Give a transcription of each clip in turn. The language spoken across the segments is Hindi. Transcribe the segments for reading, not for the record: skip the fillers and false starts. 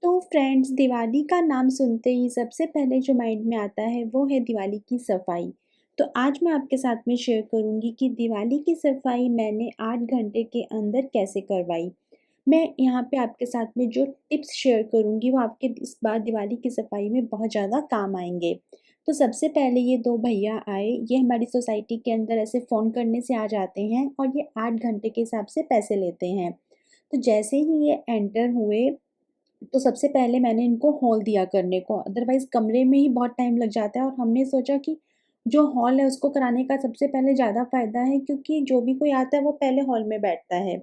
तो फ्रेंड्स, दिवाली का नाम सुनते ही सबसे पहले जो माइंड में आता है वो है दिवाली की सफाई। तो आज मैं आपके साथ में शेयर करूँगी कि दिवाली की सफाई मैंने 8 घंटे के अंदर कैसे करवाई। मैं यहाँ पे आपके साथ में जो टिप्स शेयर करूँगी वो आपके इस बार दिवाली की सफाई में बहुत ज़्यादा काम आएँगे। तो सबसे पहले ये 2 भैया आए, ये हमारी सोसाइटी के अंदर ऐसे फ़ोन करने से आ जाते हैं और ये 8 घंटे के हिसाब से पैसे लेते हैं। तो जैसे ही ये एंटर हुए तो सबसे पहले मैंने इनको हॉल दिया करने को, अदरवाइज़ कमरे में ही बहुत टाइम लग जाता है और हमने सोचा कि जो हॉल है उसको कराने का सबसे पहले ज़्यादा फ़ायदा है, क्योंकि जो भी कोई आता है वो पहले हॉल में बैठता है।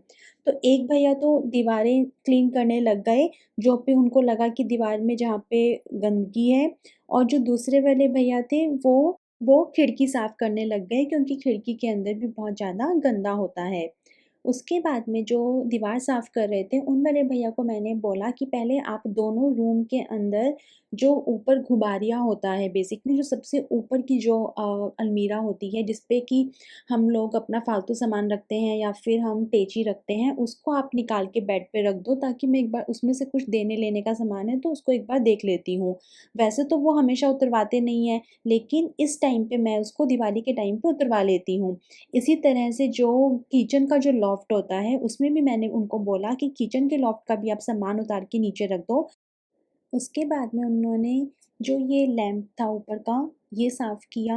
तो एक भैया तो दीवारें क्लीन करने लग गए, जो पे उनको लगा कि दीवार में जहाँ पे गंदगी है, और जो दूसरे वाले भैया थे वो खिड़की साफ़ करने लग गए, क्योंकि खिड़की के अंदर भी बहुत ज़्यादा गंदा होता है। उसके बाद में जो दीवार साफ़ कर रहे थे, उन वाले भैया को मैंने बोला कि पहले आप दोनों रूम के अंदर जो ऊपर घुबारिया होता है, बेसिकली जो सबसे ऊपर की जो अलमीरा होती है जिस पे कि हम लोग अपना फ़ालतू सामान रखते हैं या फिर हम टेची रखते हैं, उसको आप निकाल के बेड पे रख दो, ताकि मैं एक बार उसमें से कुछ देने-लेने का सामान है तो उसको एक बार देख लेती हूँ। वैसे तो वो हमेशा उतरवाते नहीं हैं, लेकिन इस टाइम पे मैं उसको दिवाली के टाइम पे उतरवा लेती हूँ। इसी तरह से जो किचन का जो लॉफ्ट होता है, उसमें भी मैंने उनको बोला कि किचन के लॉफ्ट का भी आप सामान उतार के नीचे रख दो। उसके बाद में उन्होंने जो ये लैंप था ऊपर का, ये साफ़ किया,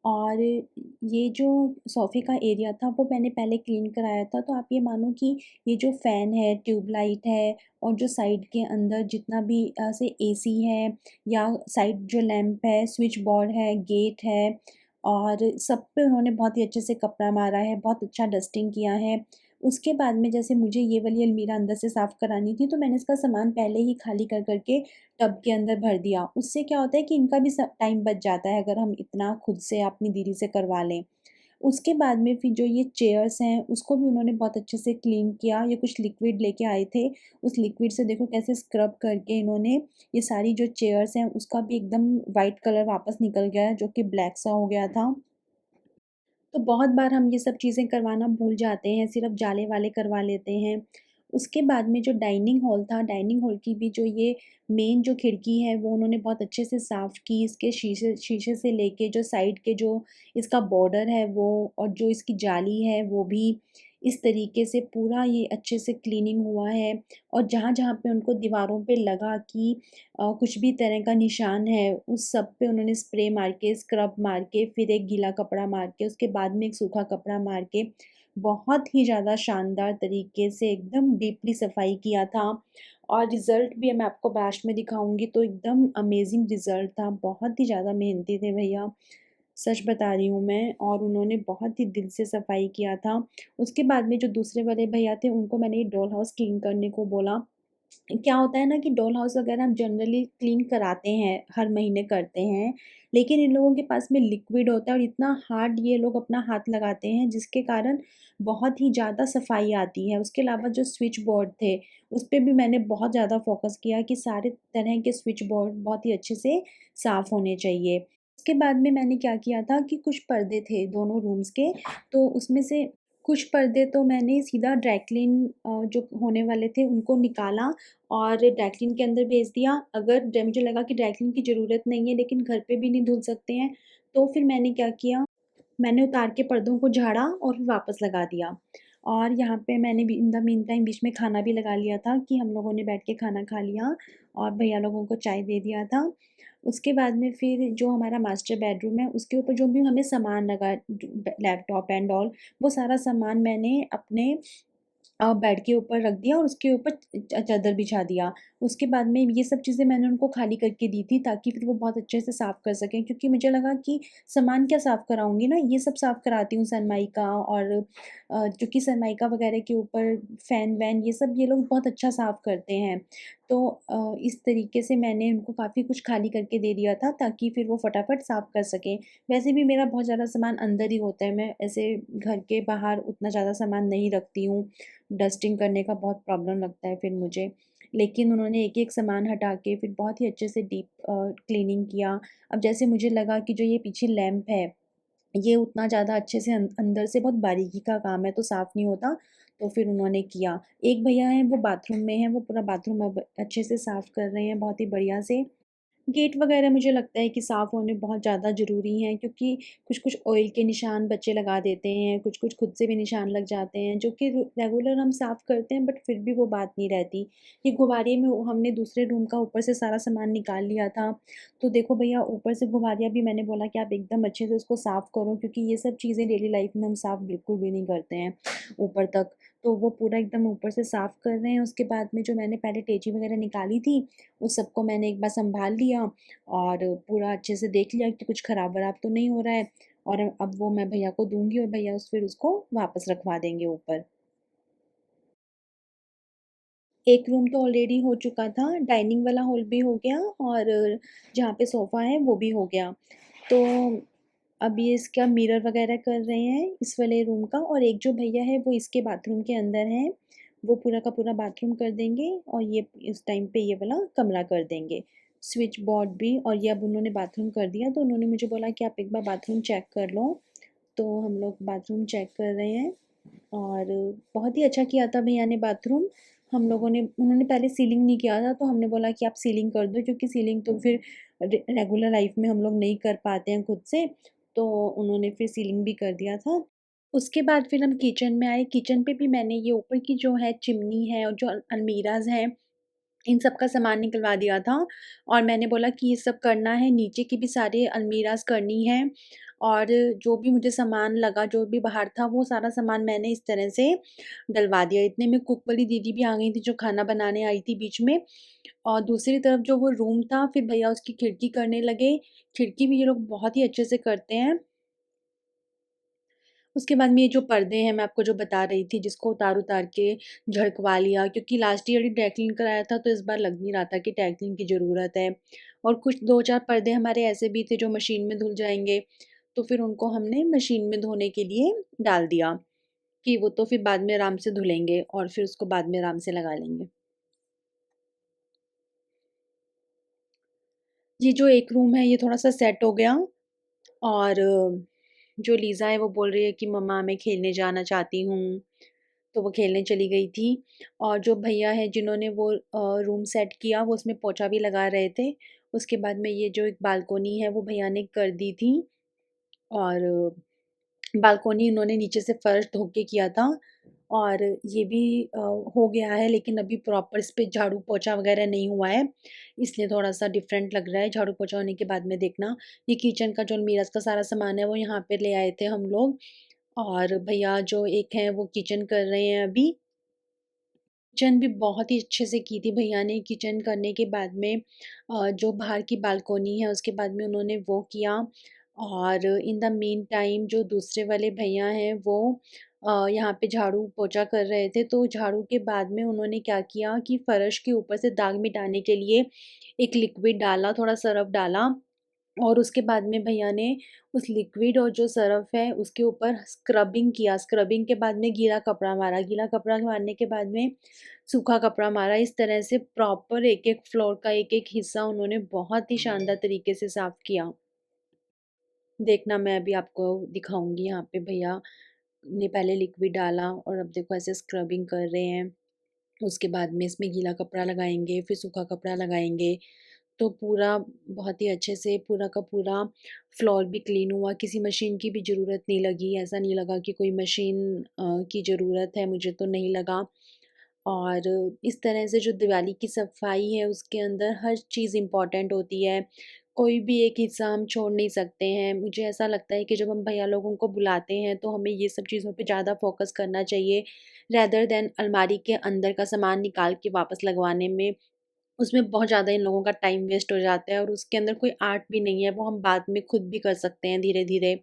और ये जो सोफ़े का एरिया था वो मैंने पहले क्लीन कराया था। तो आप ये मानो कि ये जो फ़ैन है, ट्यूबलाइट है, और जो साइड के अंदर जितना भी ऐसे एसी है, या साइड जो लैंप है, स्विच बोर्ड है, गेट है, और सब पे उन्होंने बहुत ही अच्छे से कपड़ा मारा है, बहुत अच्छा डस्टिंग किया है। उसके बाद में जैसे मुझे ये वाली अलमीरा अंदर से साफ़ करानी थी, तो मैंने इसका सामान पहले ही खाली कर कर के टब के अंदर भर दिया। उससे क्या होता है कि इनका भी स टाइम बच जाता है, अगर हम इतना खुद से अपनी दीदी से करवा लें। उसके बाद में फिर जो ये चेयर्स हैं, उसको भी उन्होंने बहुत अच्छे से क्लीन किया। ये कुछ लिक्विड लेके आए थे, उस लिक्विड से देखो कैसे स्क्रब करके इन्होंने ये सारी जो चेयर्स हैं, उसका भी एकदम व्हाइट कलर वापस निकल गया है, जो कि ब्लैक सा हो गया था। तो बहुत बार हम ये सब चीज़ें करवाना भूल जाते हैं, सिर्फ़ जाले वाले करवा लेते हैं। उसके बाद में जो डाइनिंग हॉल था, डाइनिंग हॉल की भी जो ये मेन जो खिड़की है, वो उन्होंने बहुत अच्छे से साफ़ की। इसके शीशे शीशे से लेके जो साइड के जो इसका बॉर्डर है वो, और जो इसकी जाली है वो भी, इस तरीके से पूरा ये अच्छे से क्लीनिंग हुआ है। और जहाँ-जहाँ पे उनको दीवारों पे लगा कि कुछ भी तरह का निशान है, उस सब पे उन्होंने स्प्रे मार के, स्क्रब मार के, फिर एक गीला कपड़ा मार के, उसके बाद में एक सूखा कपड़ा मार के, बहुत ही ज़्यादा शानदार तरीके से एकदम डीपली सफाई किया था। और रिज़ल्ट भी मैं आपको लास्ट में दिखाऊँगी, तो एकदम अमेज़िंग रिज़ल्ट था। बहुत ही ज़्यादा मेहनती थे भैया, सच बता रही हूँ मैं, और उन्होंने बहुत ही दिल से सफाई किया था। उसके बाद में जो दूसरे वाले भैया थे, उनको मैंने ये डॉल हाउस क्लीन करने को बोला। क्या होता है ना कि डॉल हाउस वगैरह हम जनरली क्लीन कराते हैं, हर महीने करते हैं, लेकिन इन लोगों के पास में लिक्विड होता है और इतना हार्ड ये लोग अपना हाथ लगाते हैं, जिसके कारण बहुत ही ज़्यादा सफाई आती है। उसके अलावा जो स्विच बोर्ड थे, उस पे भी मैंने बहुत ज़्यादा फ़ोकस किया कि सारे तरह के स्विच बोर्ड बहुत ही अच्छे से साफ़ होने चाहिए। उसके बाद में मैंने क्या किया था कि कुछ पर्दे थे दोनों रूम्स के, तो उसमें से कुछ पर्दे तो मैंने सीधा ड्राई क्लीन जो होने वाले थे उनको निकाला और ड्राई क्लीन के अंदर भेज दिया। अगर मुझे लगा कि ड्राई क्लीन की ज़रूरत नहीं है, लेकिन घर पे भी नहीं धुल सकते हैं, तो फिर मैंने क्या किया, मैंने उतार के पर्दों को झाड़ा और फिर वापस लगा दिया। और यहाँ पे मैंने भी इन द मीन टाइम बीच में खाना भी लगा लिया था, कि हम लोगों ने बैठ के खाना खा लिया और भैया लोगों को चाय दे दिया था। उसके बाद में फिर जो हमारा मास्टर बेडरूम है, उसके ऊपर जो भी हमें सामान लगा, लैपटॉप एंड ऑल, वो सारा सामान मैंने अपने बेड के ऊपर रख दिया और उसके ऊपर चादर बिछा दिया। उसके बाद में ये सब चीज़ें मैंने उनको खाली करके दी थी, ताकि फिर वो बहुत अच्छे से साफ़ कर सकें, क्योंकि मुझे लगा कि सामान क्या साफ़ कराऊँगी ना, ये सब साफ़ कराती हूँ सनमाइका, और क्योंकि सनमाइका वगैरह के ऊपर फ़ैन-वैन ये सब ये लोग बहुत अच्छा साफ़ करते हैं। तो इस तरीके से मैंने उनको काफ़ी कुछ खाली करके दे दिया था, ताकि फिर वो फटाफट साफ़ कर सकें। वैसे भी मेरा बहुत ज़्यादा सामान अंदर ही होता है, मैं ऐसे घर के बाहर उतना ज़्यादा सामान नहीं रखती हूँ। डस्टिंग करने का बहुत प्रॉब्लम लगता है फिर मुझे। लेकिन उन्होंने एक-एक सामान हटा के फिर बहुत ही अच्छे से डीप क्लीनिंग किया। अब जैसे मुझे लगा कि जो ये पीछे लैंप है, ये उतना ज़्यादा अच्छे से अंदर से बहुत बारीकी का काम है, तो साफ़ नहीं होता। तो फिर उन्होंने किया। एक भैया हैं वो बाथरूम में हैं, वो पूरा बाथरूम अब अच्छे से साफ़ कर रहे हैं बहुत ही बढ़िया से। गेट वगैरह मुझे लगता है कि साफ़ होने बहुत ज़्यादा ज़रूरी हैं, क्योंकि कुछ-कुछ ऑयल के निशान बच्चे लगा देते हैं, कुछ-कुछ खुद से भी निशान लग जाते हैं, जो कि रेगुलर हम साफ़ करते हैं, बट फिर भी वो बात नहीं रहती। ये गुब्बारे में हमने दूसरे रूम का ऊपर से सारा सामान निकाल लिया था, तो देखो भैया ऊपर से गुब्बारियाँ भी मैंने बोला कि आप एकदम अच्छे से उसको साफ़ करो, क्योंकि ये सब चीज़ें डेली लाइफ़ में हम साफ़ बिल्कुल भी नहीं करते हैं ऊपर तक। तो वो पूरा एकदम ऊपर से साफ़ कर रहे हैं, उसके बाद में जो मैंने पहले टेची वगैरह निकाली थी, उस सबको मैंने एक बार सँभाल लिया और पूरा अच्छे से देख लिया कि कुछ ख़राब-वराब तो नहीं हो रहा है, और अब वो मैं भैया को दूँगी और भैया फिर उसको वापस रखवा देंगे ऊपर। एक रूम तो ऑलरेडी हो चुका था, डाइनिंग वाला हॉल भी हो गया और जहाँ पे सोफ़ा है वो भी हो गया। तो अब ये इसका मिरर वग़ैरह कर रहे हैं इस वाले रूम का, और एक जो भैया है वो इसके बाथरूम के अंदर हैं, वो पूरा का पूरा बाथरूम कर देंगे और ये इस टाइम पे ये वाला कमरा कर देंगे। स्विच बोर्ड भी, और ये अब उन्होंने बाथरूम कर दिया, तो उन्होंने मुझे बोला कि आप एक बार बाथरूम चेक कर लो। तो हम लोग बाथरूम चेक कर रहे हैं और बहुत ही अच्छा किया था भैया ने बाथरूम। हम लोगों ने उन्होंने पहले सीलिंग नहीं किया था, तो हमने बोला कि आप सीलिंग कर दो, क्योंकि सीलिंग तो फिर रेगुलर लाइफ में हम लोग नहीं कर पाते हैं खुद से, तो उन्होंने फिर सीलिंग भी कर दिया था। उसके बाद फिर हम किचन में आए, किचन पे भी मैंने ये ऊपर की जो है चिमनी है और जो अलमीराज़ हैं, इन सब का सामान निकलवा दिया था, और मैंने बोला कि ये सब करना है, नीचे की भी सारी अलमीराज़ करनी है, और जो भी मुझे सामान लगा, जो भी बाहर था, वो सारा सामान मैंने इस तरह से डलवा दिया। इतने में कुक वाली दीदी भी आ गई थी, जो खाना बनाने आई थी बीच में, और दूसरी तरफ जो वो रूम था, फिर भैया उसकी खिड़की करने लगे। खिड़की भी ये लोग बहुत ही अच्छे से करते हैं। उसके बाद में ये जो पर्दे हैं, मैं आपको जो बता रही थी, जिसको उतार-उतार के झड़कवा लिया, क्योंकि लास्ट ईयर ही ड्राई क्लीन कराया था, तो इस बार लग नहीं रहा था कि ड्राई क्लीन की ज़रूरत है। और कुछ 2-4 पर्दे हमारे ऐसे भी थे जो मशीन में धुल जाएँगे, तो फिर उनको हमने मशीन में धोने के लिए डाल दिया, कि वो तो फिर बाद में आराम से धुलेंगे और फिर उसको बाद में आराम से लगा लेंगे। ये जो एक रूम है, ये थोड़ा-सा सेट हो गया, और जो लीज़ा है वो बोल रही है कि मम्मा मैं खेलने जाना चाहती हूँ। तो वो खेलने चली गई थी, और जो भैया हैं जिन्होंने वो रूम सेट किया, वो उसमें पोंछा भी लगा रहे थे। उसके बाद में ये जो एक बालकोनी है वो भैया ने कर दी थी, और बालकोनी उन्होंने नीचे से फर्श धो के किया था, और ये भी हो गया है, लेकिन अभी प्रॉपर इस पे झाड़ू पोंछा वगैरह नहीं हुआ है, इसलिए थोड़ा-सा डिफरेंट लग रहा है। झाड़ू पोंछा होने के बाद में देखना। ये किचन का जो अलमीराज़ का सारा सामान है वो यहाँ पे ले आए थे हम लोग, और भैया जो एक हैं वो किचन कर रहे हैं अभी। किचन भी बहुत ही अच्छे से की थी भैया ने। किचन करने के बाद में जो बाहर की बालकोनी है उसके बाद में उन्होंने वो किया, और इन द मीन टाइम जो दूसरे वाले भैया हैं वो यहाँ पे झाड़ू पोछा कर रहे थे। तो झाड़ू के बाद में उन्होंने क्या किया कि फर्श के ऊपर से दाग मिटाने के लिए एक लिक्विड डाला, थोड़ा सर्फ़ डाला, और उसके बाद में भैया ने उस लिक्विड और जो सर्फ़ है उसके ऊपर स्क्रबिंग किया। स्क्रबिंग के बाद में गीला कपड़ा मारा। गीला कपड़ा मारने के बाद में सूखा कपड़ा मारा। इस तरह से प्रॉपर एक-एक फ्लोर का एक-एक हिस्सा उन्होंने बहुत ही शानदार तरीके से साफ़ किया। देखना, मैं अभी आपको दिखाऊँगी। यहाँ पे भैया ने पहले लिक्विड डाला और अब देखो ऐसे स्क्रबिंग कर रहे हैं। उसके बाद में इसमें गीला कपड़ा लगाएँगे, फिर सूखा कपड़ा लगाएँगे। तो पूरा बहुत ही अच्छे से पूरा का पूरा फ्लोर भी क्लीन हुआ, किसी मशीन की भी ज़रूरत नहीं लगी, ऐसा नहीं लगा कि कोई मशीन की ज़रूरत है, मुझे तो नहीं लगा। और इस तरह से जो दिवाली की सफाई है उसके अंदर हर चीज़ इम्पोर्टेंट होती है, कोई भी एक हिस्सा हम छोड़ नहीं सकते हैं। मुझे ऐसा लगता है कि जब हम भैया लोगों को बुलाते हैं तो हमें ये सब चीज़ों पे ज़्यादा फ़ोकस करना चाहिए, रेदर देन अलमारी के अंदर का सामान निकाल के वापस लगवाने में। उसमें बहुत ज़्यादा इन लोगों का टाइम वेस्ट हो जाता है, और उसके अंदर कोई आर्ट भी नहीं है, वो हम बाद में खुद भी कर सकते हैं धीरे-धीरे।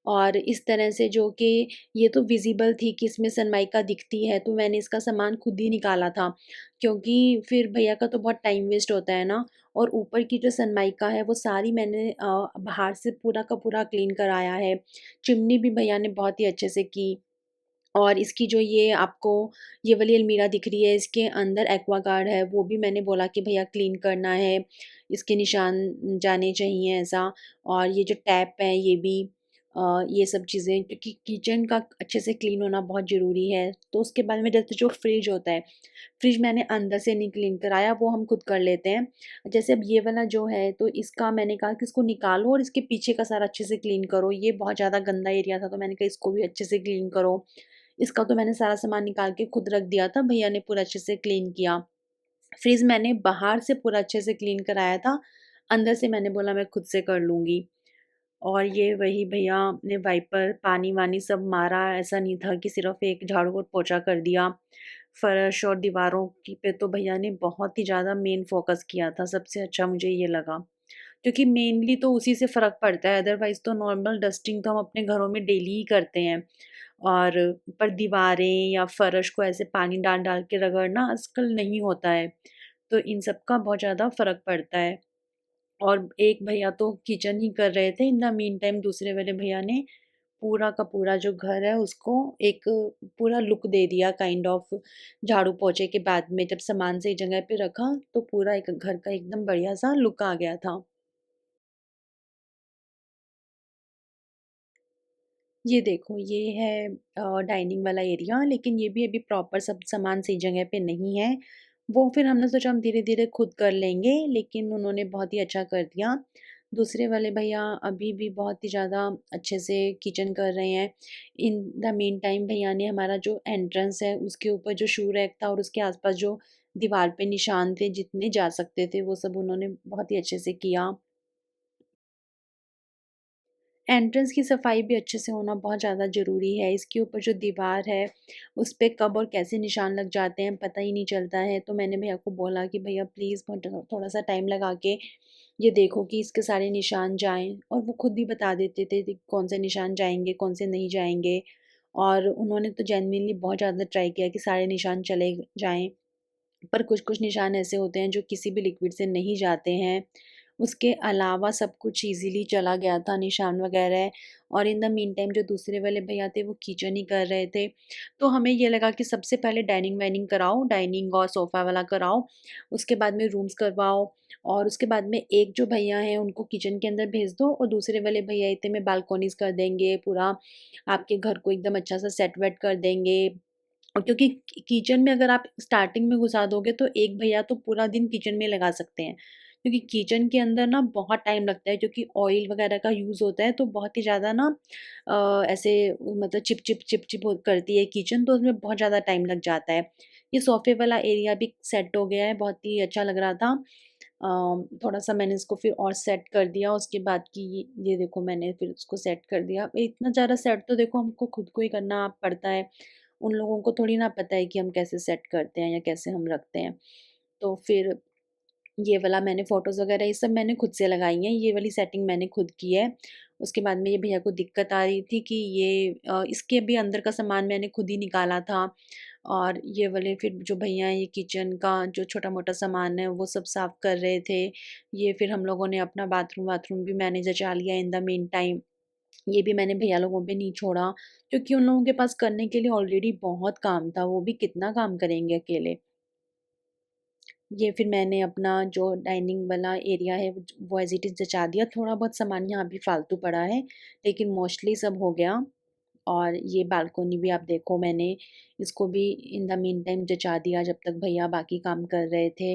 और इस तरह से जो कि ये तो विज़िबल थी कि इसमें सनमाइका दिखती है, तो मैंने इसका सामान खुद ही निकाला था, क्योंकि फिर भैया का तो बहुत टाइम वेस्ट होता है ना। और ऊपर की जो सनमाइका है वो सारी मैंने बाहर से पूरा का पूरा क्लीन कराया है। चिमनी भी भैया ने बहुत ही अच्छे से की। और इसकी जो ये आपको ये वाली अलमीरा दिख रही है, इसके अंदर एक्वागार्ड है, वो भी मैंने बोला कि भैया क्लीन करना है, इसके निशान जाने चाहिए ऐसा। और ये जो टैप है ये भी, ये सब चीज़ें, क्योंकि किचन का अच्छे से क्लीन होना बहुत ज़रूरी है। तो उसके बाद में जैसे जो फ्रिज होता है, फ्रिज मैंने अंदर से नहीं क्लीन कराया, वो हम खुद कर लेते हैं। जैसे अब ये वाला जो है, तो इसका मैंने कहा कि इसको निकालो और इसके पीछे का सारा अच्छे से क्लीन करो। ये बहुत ज़्यादा गंदा एरिया था, तो मैंने कहा इसको भी अच्छे से क्लीन करो। इसका तो मैंने सारा सामान निकाल के खुद रख दिया था, भैया ने पूरा अच्छे से क्लीन किया। फ्रिज मैंने बाहर से पूरा अच्छे से क्लीन कराया था, अंदर से मैंने बोला मैं खुद से कर लूँगी। और ये वही भैया ने वाइपर, पानी-वानी सब मारा, ऐसा नहीं था कि सिर्फ़ एक झाड़ू और पोंछा कर दिया। फर्श और दीवारों की पे तो भैया ने बहुत ही ज़्यादा मेन फ़ोकस किया था, सबसे अच्छा मुझे ये लगा। क्योंकि मेनली तो उसी से फ़र्क पड़ता है, अदरवाइज़ तो नॉर्मल डस्टिंग तो हम अपने घरों में डेली ही करते हैं। और पर दीवारें या फर्श को ऐसे पानी डाल-डाल के रगड़ना आजकल नहीं होता है, तो इन सब का बहुत ज़्यादा फ़र्क पड़ता है। और एक भैया तो किचन ही कर रहे थे, इन द मीन टाइम दूसरे वाले भैया ने पूरा का पूरा जो घर है उसको एक पूरा लुक दे दिया, काइंड ऑफ। झाड़ू पोंछे के बाद में जब सामान सही जगह पे रखा, तो पूरा एक घर का एकदम बढ़िया-सा लुक आ गया था। ये देखो, ये है डाइनिंग वाला एरिया, लेकिन ये भी अभी प्रॉपर सब सामान सही जगह पे नहीं है। वो फिर हमने सोचा हम धीरे-धीरे खुद कर लेंगे, लेकिन उन्होंने बहुत ही अच्छा कर दिया। दूसरे वाले भैया अभी भी बहुत ही ज़्यादा अच्छे से किचन कर रहे हैं। इन द मीन टाइम भैया ने हमारा जो एंट्रेंस है, उसके ऊपर जो शू रैक था और उसके आस-पास जो दीवार पे निशान थे, जितने जा सकते थे, वो सब उन्होंने बहुत ही अच्छे से किया। एंट्रेंस की सफाई भी अच्छे से होना बहुत ज़्यादा ज़रूरी है। इसके ऊपर जो दीवार है, उस पे कब और कैसे निशान लग जाते हैं, पता ही नहीं चलता है। तो मैंने भैया को बोला कि भैया प्लीज़ थोड़ा-सा टाइम लगा के ये देखो कि इसके सारे निशान जाएँ, और वो खुद भी बता देते थे कि कौन से निशान जाएँगे, कौन से नहीं जाएँगे। और उन्होंने तो जेनुइनली बहुत ज़्यादा ट्राई किया कि सारे निशान चले जाएँ। पर कुछ-कुछ निशान ऐसे होते हैं जो किसी भी लिक्विड से नहीं जाते हैं। उसके अलावा सब कुछ ईज़िली चला गया था, निशान वग़ैरह। और इन द मीन टाइम जो दूसरे वाले भैया थे वो किचन ही कर रहे थे। तो हमें ये लगा कि सबसे पहले डाइनिंग-वाइनिंग कराओ, डाइनिंग और सोफ़ा वाला कराओ, उसके बाद में रूम्स करवाओ, और उसके बाद में एक जो भैया हैं उनको किचन के अंदर भेज दो, और दूसरे वाले भैया इतने में बालकनीज़ कर देंगे, पूरा आपके घर को एकदम अच्छा-सा सेट-वेट कर देंगे। और क्योंकि किचन में अगर आप स्टार्टिंग में घुसा दोगे, तो एक भैया तो पूरा दिन किचन में लगा सकते हैं। क्योंकि किचन के अंदर ना बहुत टाइम लगता है, क्योंकि ऑयल वगैरह का यूज़ होता है, तो बहुत ही ज़्यादा ना ऐसे मतलब चिप-चिप चिप-चिप हो करती है किचन, तो उसमें बहुत ज़्यादा टाइम लग जाता है। ये सोफ़े वाला एरिया भी सेट हो गया है, बहुत ही अच्छा लग रहा था। थोड़ा-सा मैंने इसको फिर और सेट कर दिया, उसके बाद कि ये देखो मैंने फिर उसको सेट कर दिया। इतना ज़्यादा सेट तो देखो हमको खुद को ही करना पड़ता है। उन लोगों को थोड़ी ना पता है कि हम कैसे सेट करते हैं या कैसे हम रखते हैं। तो फिर ये वाला मैंने फ़ोटोज़ वग़ैरह ये सब मैंने खुद से लगाई हैं, ये वाली सेटिंग मैंने खुद की है। उसके बाद में ये भैया को दिक्कत आ रही थी कि ये इसके भी अंदर का सामान मैंने खुद ही निकाला था। और ये वाले फिर जो भैया हैं, ये किचन का जो छोटा-मोटा सामान है वो सब साफ़ कर रहे थे। ये फिर हम लोगों ने अपना बाथरूम-वाथरूम भी मैंने जचा लिया इन द मीन टाइम। ये भी मैंने भैया लोगों पे नहीं छोड़ा, क्योंकि उन लोगों के पास करने के लिए ऑलरेडी बहुत काम था, वो भी कितना काम करेंगे अकेले। ये फिर मैंने अपना जो डाइनिंग वाला एरिया है वो एज़ इट इज़ जचा दिया, थोड़ा बहुत सामान यहाँ भी फ़ालतू पड़ा है, लेकिन मोस्टली सब हो गया। और ये बालकनी भी आप देखो, मैंने इसको भी इन द मीन टाइम जचा दिया जब तक भैया बाकी काम कर रहे थे।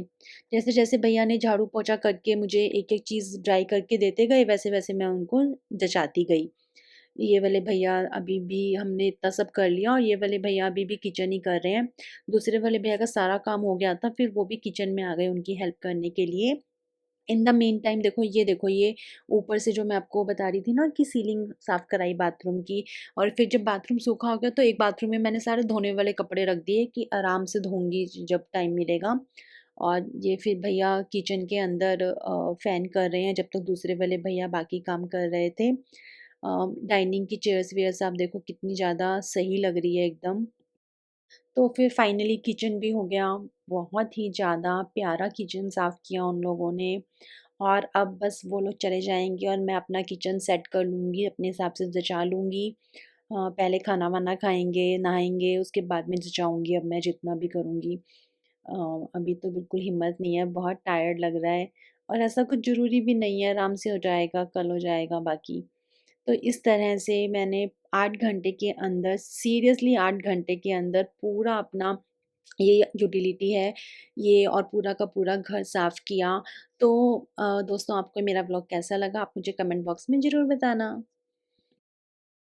जैसे-जैसे भैया ने झाड़ू-पोंछा करके मुझे एक-एक चीज़ ड्राई करके देते गए, वैसे-वैसे मैं उनको जचाती गई। ये वाले भैया अभी भी हमने इतना सब कर लिया, और ये वाले भैया अभी भी किचन ही कर रहे हैं। दूसरे वाले भैया का सारा काम हो गया था, फिर वो भी किचन में आ गए उनकी हेल्प करने के लिए। इन द मीन टाइम देखो, ये ऊपर से जो मैं आपको बता रही थी ना कि सीलिंग साफ़ कराई बाथरूम की, और फिर जब बाथरूम सूखा हो गया, तो एक बाथरूम में मैंने सारे धोने वाले कपड़े रख दिए कि आराम से धोऊँगी जब टाइम मिलेगा। और ये फिर भैया किचन के अंदर फ़ैन कर रहे हैं, जब तक दूसरे वाले भैया बाकी काम कर रहे थे। डाइनिंग की चेयर्स-वेयर्स आप देखो कितनी ज़्यादा सही लग रही है एकदम। तो फिर फाइनली किचन भी हो गया, बहुत ही ज़्यादा प्यारा किचन साफ़ किया उन लोगों ने। और अब बस वो लोग चले जाएँगे और मैं अपना किचन सेट कर लूँगी, अपने हिसाब से जचा लूँगी। पहले खाना-वाना खाएँगे, नहाएँगे, उसके बाद में जचाऊँगी अब मैं जितना भी करूँगी। अ, अभी तो बिल्कुल हिम्मत नहीं है, बहुत टायर्ड लग रहा है, और ऐसा कुछ ज़रूरी भी नहीं है, आराम से हो जाएगा, कल हो जाएगा बाकी। तो इस तरह से मैंने 8 घंटे के अंदर सीरियसली 8 घंटे के अंदर पूरा अपना ये यूटिलिटी है, ये और पूरा का पूरा घर साफ़ किया। तो दोस्तों आपको मेरा व्लॉग कैसा लगा? आप मुझे कमेंट बॉक्स में ज़रूर बताना।